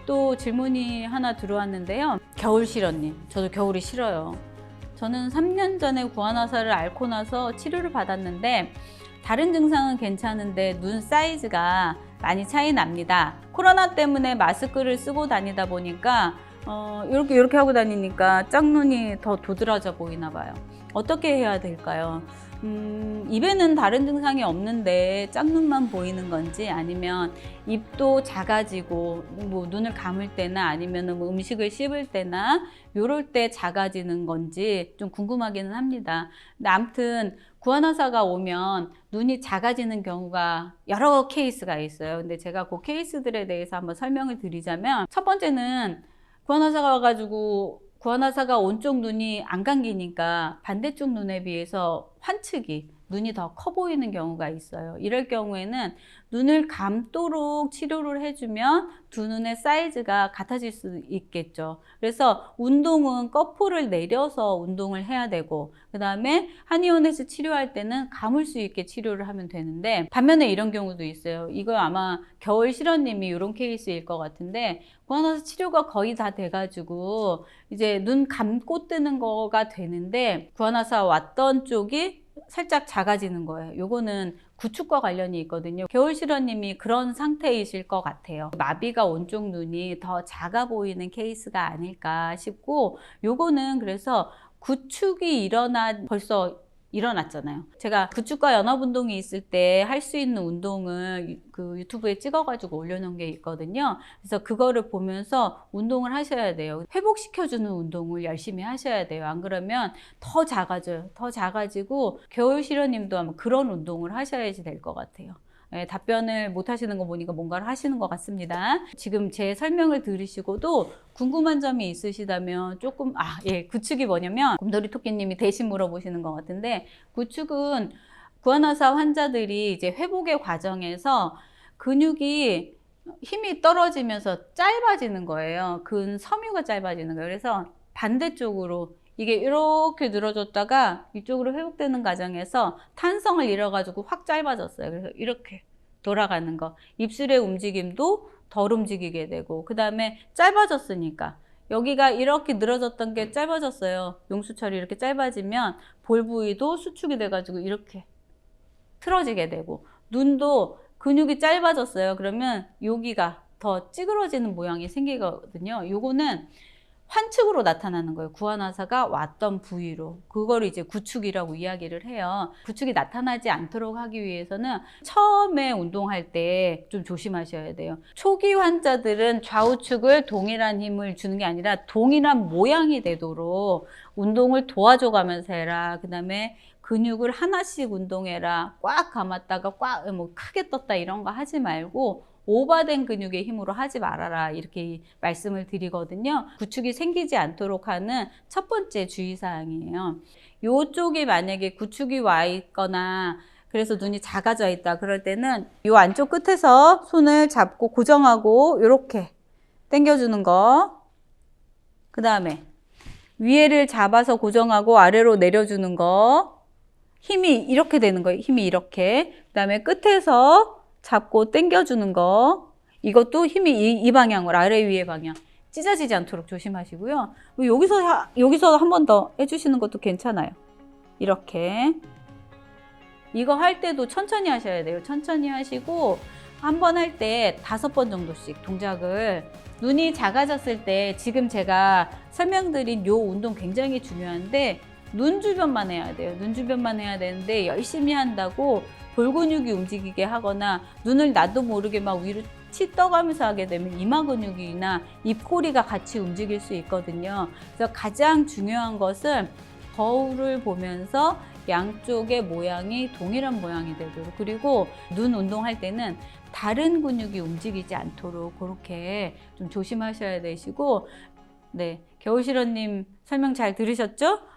또 질문이 하나 들어왔는데요. 겨울 실언님, 저도 겨울이 싫어요. 저는 3년 전에 구안화사를 앓고 나서 치료를 받았는데 다른 증상은 괜찮은데 눈 사이즈가 많이 차이 납니다. 코로나 때문에 마스크를 쓰고 다니다 보니까 이렇게 하고 다니니까 짝눈이 더 도드라져 보이나 봐요. 어떻게 해야 될까요? 입에는 다른 증상이 없는데 짝눈만 보이는 건지, 아니면 입도 작아지고 뭐 눈을 감을 때나 아니면 뭐 음식을 씹을 때나 요럴 때 작아지는 건지 좀 궁금하기는 합니다. 근데 아무튼 구안화사가 오면 눈이 작아지는 경우가 여러 케이스가 있어요. 근데 제가 그 케이스들에 대해서 한번 설명을 드리자면, 첫 번째는 구안화사가 와가지고 구안화사가 온쪽 눈이 안 감기니까 반대쪽 눈에 비해서 환측이, 눈이 더 커 보이는 경우가 있어요. 이럴 경우에는 눈을 감도록 치료를 해주면 두 눈의 사이즈가 같아질 수 있겠죠. 그래서 운동은 거풀을 내려서 운동을 해야 되고, 그 다음에 한의원에서 치료할 때는 감을 수 있게 치료를 하면 되는데, 반면에 이런 경우도 있어요. 이거 아마 겨울 실언님이 이런 케이스일 것 같은데, 구안화사 치료가 거의 다 돼가지고 이제 눈 감고 뜨는 거가 되는데 구안화사 왔던 쪽이 살짝 작아지는 거예요. 요거는 구축과 관련이 있거든요. 겨울실언님이 그런 상태이실 것 같아요. 마비가 온 쪽 눈이 더 작아 보이는 케이스가 아닐까 싶고, 요거는 그래서 구축이 벌써 일어났잖아요. 제가 구축과 연합운동이 있을 때 할 수 있는 운동을 그 유튜브에 찍어가지고 올려놓은 게 있거든요. 그래서 그거를 보면서 운동을 하셔야 돼요. 회복시켜주는 운동을 열심히 하셔야 돼요. 안 그러면 더 작아져요. 더 작아지고, 겨울실현님도 아마 그런 운동을 하셔야지 될 것 같아요. 네, 답변을 못 하시는 거 보니까 뭔가를 하시는 것 같습니다. 지금 제 설명을 들으시고도 궁금한 점이 있으시다면 조금, 구축이 뭐냐면, 곰돌이 토끼님이 대신 물어보시는 것 같은데, 구축은 구안화사 환자들이 이제 회복의 과정에서 근육이 힘이 떨어지면서 짧아지는 거예요. 근섬유가 짧아지는 거예요. 그래서 반대쪽으로 이게 이렇게 늘어졌다가 이쪽으로 회복되는 과정에서 탄성을 잃어가지고 확 짧아졌어요. 그래서 이렇게 돌아가는 거. 입술의 움직임도 덜 움직이게 되고, 그 다음에 짧아졌으니까 여기가 이렇게 늘어졌던 게 짧아졌어요. 용수철이 이렇게 짧아지면 볼 부위도 수축이 돼가지고 이렇게 틀어지게 되고, 눈도 근육이 짧아졌어요. 그러면 여기가 더 찌그러지는 모양이 생기거든요. 요거는 환측으로 나타나는 거예요. 구안화사가 왔던 부위로. 그거를 이제 구축이라고 이야기를 해요. 구축이 나타나지 않도록 하기 위해서는 처음에 운동할 때 좀 조심하셔야 돼요. 초기 환자들은 좌우측을 동일한 힘을 주는 게 아니라 동일한 모양이 되도록 운동을 도와줘 가면서 해라. 그 다음에 근육을 하나씩 운동해라. 꽉 감았다가 크게 떴다 이런 거 하지 말고 오버된 근육의 힘으로 하지 말아라, 이렇게 말씀을 드리거든요. 구축이 생기지 않도록 하는 첫 번째 주의사항이에요. 이쪽이 만약에 구축이 와 있거나 그래서 눈이 작아져 있다 그럴 때는 이 안쪽 끝에서 손을 잡고 고정하고 이렇게 당겨주는 거, 그 다음에 위에를 잡아서 고정하고 아래로 내려주는 거, 힘이 이렇게 되는 거예요. 힘이 이렇게. 그 다음에 끝에서 잡고 당겨주는 거, 이것도 힘이 이 방향으로, 아래 위에 방향 찢어지지 않도록 조심하시고요. 여기서 한 번 더 해주시는 것도 괜찮아요. 이렇게. 이거 할 때도 천천히 하셔야 돼요. 천천히 하시고 한 번 할 때 5번 정도씩 동작을, 눈이 작아졌을 때 지금 제가 설명드린 요 운동 굉장히 중요한데 눈 주변만 해야 돼요. 눈 주변만 해야 되는데 열심히 한다고 볼 근육이 움직이게 하거나 눈을 나도 모르게 막 위로 치 떠가면서 하게 되면 이마 근육이나 입꼬리가 같이 움직일 수 있거든요. 그래서 가장 중요한 것은 거울을 보면서 양쪽의 모양이 동일한 모양이 되도록, 그리고 눈 운동할 때는 다른 근육이 움직이지 않도록 그렇게 좀 조심하셔야 되시고, 네, 겨울실언님 설명 잘 들으셨죠?